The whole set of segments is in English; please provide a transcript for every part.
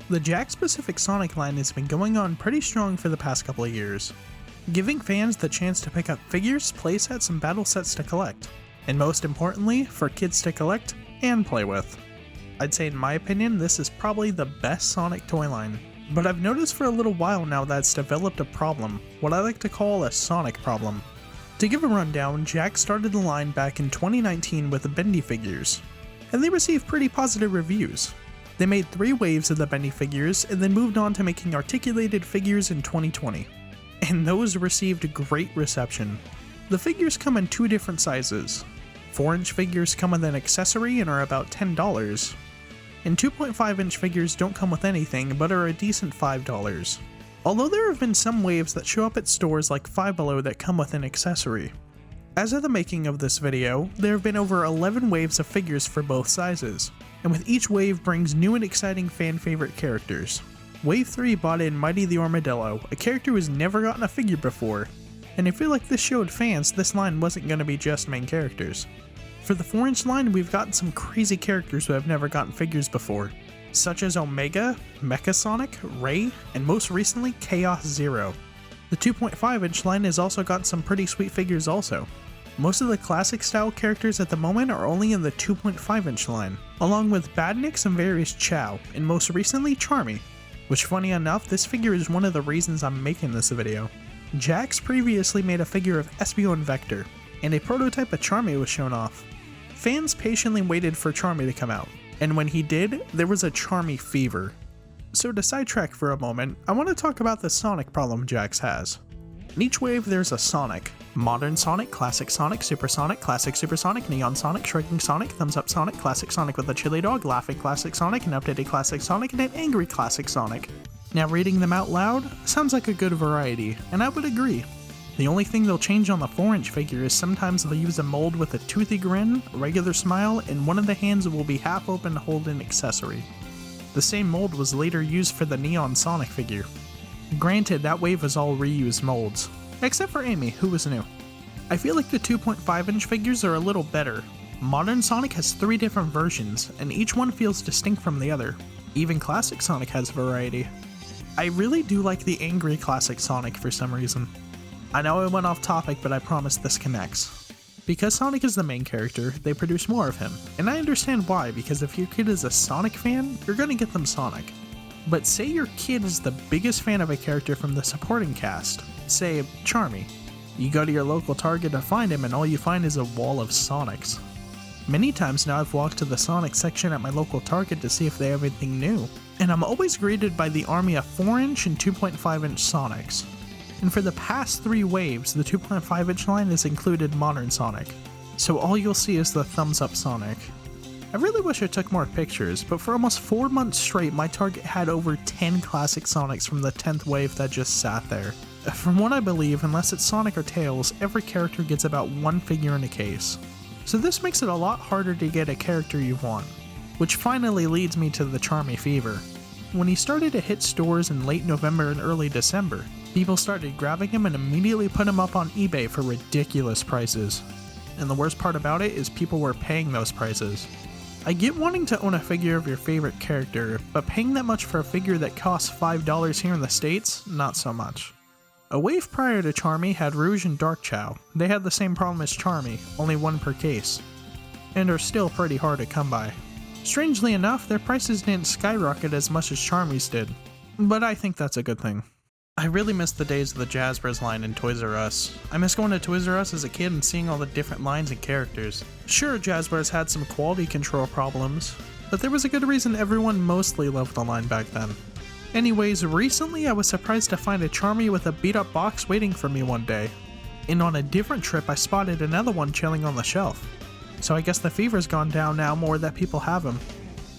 The Jakks specific Sonic line has been going on pretty strong for the past couple of years, giving fans the chance to pick up figures, playsets, and battle sets to collect, and most importantly, for kids to collect and play with. I'd say in my opinion, this is probably the best Sonic toy line, but I've noticed for a little while now that it's developed a problem, what I like to call a Sonic problem. To give a rundown, Jakks started the line back in 2019 with the Bendy figures, and they received pretty positive reviews. They made 3 waves of the Bendy figures and then moved on to making articulated figures in 2020, and those received great reception. The figures come in 2 different sizes. 4-inch figures come with an accessory and are about $10, and 2.5-inch figures don't come with anything but are a decent $5. Although there have been some waves that show up at stores like Five Below that come with an accessory. As of the making of this video, there have been over 11 waves of figures for both sizes, and with each wave brings new and exciting fan favorite characters. Wave 3 brought in Mighty the Armadillo, a character who's never gotten a figure before, and I feel like this showed fans this line wasn't going to be just main characters. For the 4-inch line, we've gotten some crazy characters who have never gotten figures before, such as Omega, Mecha Sonic, Ray, and most recently Chaos Zero. The 2.5-inch line has also got some pretty sweet figures also. Most of the classic style characters at the moment are only in the 2.5-inch line, along with Badniks and various Chow, and most recently Charmy, which funny enough, this figure is one of the reasons I'm making this video. Jakks previously made a figure of Espio and Vector, and a prototype of Charmy was shown off. Fans patiently waited for Charmy to come out, and when he did, there was a Charmy fever. So to sidetrack for a moment, I want to talk about the Sonic problem Jakks has. In each wave there's a Sonic. Modern Sonic, Classic Sonic, Super Sonic, Classic Super Sonic, Neon Sonic, Shrinking Sonic, Thumbs Up Sonic, Classic Sonic with a Chili Dog, Laughing Classic Sonic, an Updated Classic Sonic, and an Angry Classic Sonic. Now reading them out loud sounds like a good variety, and I would agree. The only thing they'll change on the 4-inch figure is sometimes they'll use a mold with a toothy grin, a regular smile, and one of the hands will be half open to hold an accessory. The same mold was later used for the Neon Sonic figure. Granted, that wave was all reused molds, except for Amy, who was new. I feel like the 2.5-inch figures are a little better. Modern Sonic has 3 different versions, and each one feels distinct from the other. Even Classic Sonic has variety. I really do like the Angry Classic Sonic for some reason. I know I went off topic, but I promise this connects. Because Sonic is the main character, they produce more of him, and I understand why, because if your kid is a Sonic fan, you're gonna get them Sonic. But say your kid is the biggest fan of a character from the supporting cast, say Charmy. You go to your local Target to find him and all you find is a wall of Sonics. Many times now I've walked to the Sonic section at my local Target to see if they have anything new, and I'm always greeted by the army of 4-inch and 2.5-inch Sonics. And for the past 3 waves, the 2.5-inch line has included Modern Sonic, so all you'll see is the Thumbs Up Sonic. I really wish I took more pictures, but for almost 4 months straight my Target had over 10 classic Sonics from the 10th wave that just sat there. From what I believe, unless it's Sonic or Tails, every character gets about 1 figure in a case. So this makes it a lot harder to get a character you want, which finally leads me to the Charmy fever. When he started to hit stores in late November and early December, people started grabbing him and immediately put him up on eBay for ridiculous prices. And the worst part about it is people were paying those prices. I get wanting to own a figure of your favorite character, but paying that much for a figure that costs $5 here in the States, not so much. A wave prior to Charmy had Rouge and Dark Chow. They had the same problem as Charmy, only 1 per case, and are still pretty hard to come by. Strangely enough, their prices didn't skyrocket as much as Charmy's did, but I think that's a good thing. I really miss the days of the Jazzbars line in Toys R Us. I miss going to Toys R Us as a kid and seeing all the different lines and characters. Sure, Jazzbars had some quality control problems, but there was a good reason everyone mostly loved the line back then. Anyways, recently I was surprised to find a Charmy with a beat-up box waiting for me one day, and on a different trip I spotted another one chilling on the shelf. So I guess the fever's gone down now more that people have them.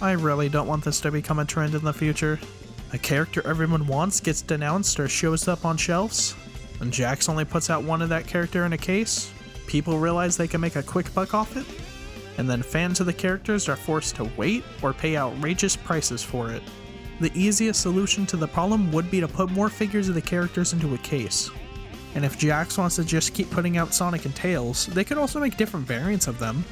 I really don't want this to become a trend in the future. A character everyone wants gets denounced or shows up on shelves, and Jakks only puts out one of that character in a case, people realize they can make a quick buck off it, and then fans of the characters are forced to wait or pay outrageous prices for it. The easiest solution to the problem would be to put more figures of the characters into a case. And if Jakks wants to just keep putting out Sonic and Tails, they could also make different variants of them.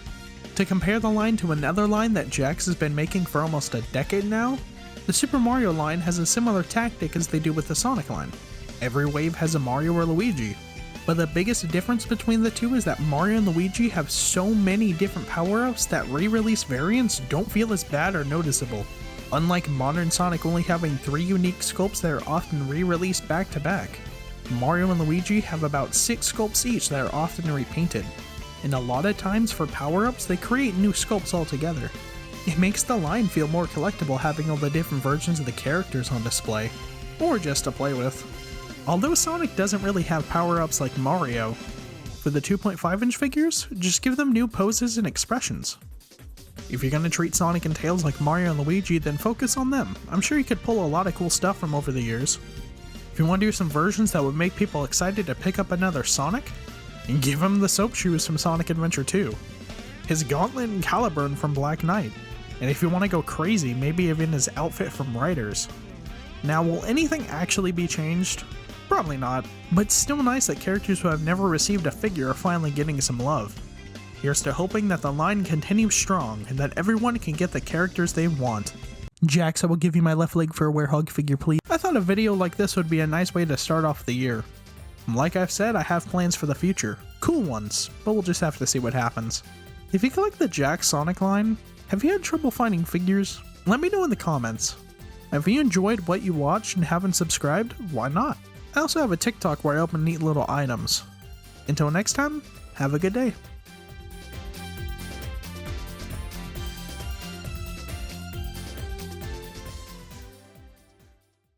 To compare the line to another line that Jakks has been making for almost a decade now, The Super Mario line has a similar tactic as they do with the Sonic line. Every wave has a Mario or Luigi, but the biggest difference between the two is that Mario and Luigi have so many different power-ups that re-release variants don't feel as bad or noticeable. Unlike modern Sonic only having 3 unique sculpts that are often re-released back to back, Mario and Luigi have about 6 sculpts each that are often repainted, and a lot of times for power-ups they create new sculpts altogether. It makes the line feel more collectible having all the different versions of the characters on display, or just to play with. Although Sonic doesn't really have power-ups like Mario, for the 2.5-inch figures, just give them new poses and expressions. If you're gonna treat Sonic and Tails like Mario and Luigi, then focus on them. I'm sure you could pull a lot of cool stuff from over the years. If you want to do some versions that would make people excited to pick up another Sonic, give him the soap shoes from Sonic Adventure 2, his gauntlet and Caliburn from Black Knight, and if you want to go crazy, maybe even his outfit from Riders. Now, will anything actually be changed? Probably not, but still nice that characters who have never received a figure are finally getting some love. Here's to hoping that the line continues strong and that everyone can get the characters they want. Jakks, I will give you my left leg for a werehog figure, please. I thought a video like this would be a nice way to start off the year. Like I've said, I have plans for the future. Cool ones, but we'll just have to see what happens. If you collect the Jakks Sonic line, have you had trouble finding figures? Let me know in the comments. If you enjoyed what you watched and haven't subscribed, why not? I also have a TikTok where I open neat little items. Until next time, have a good day.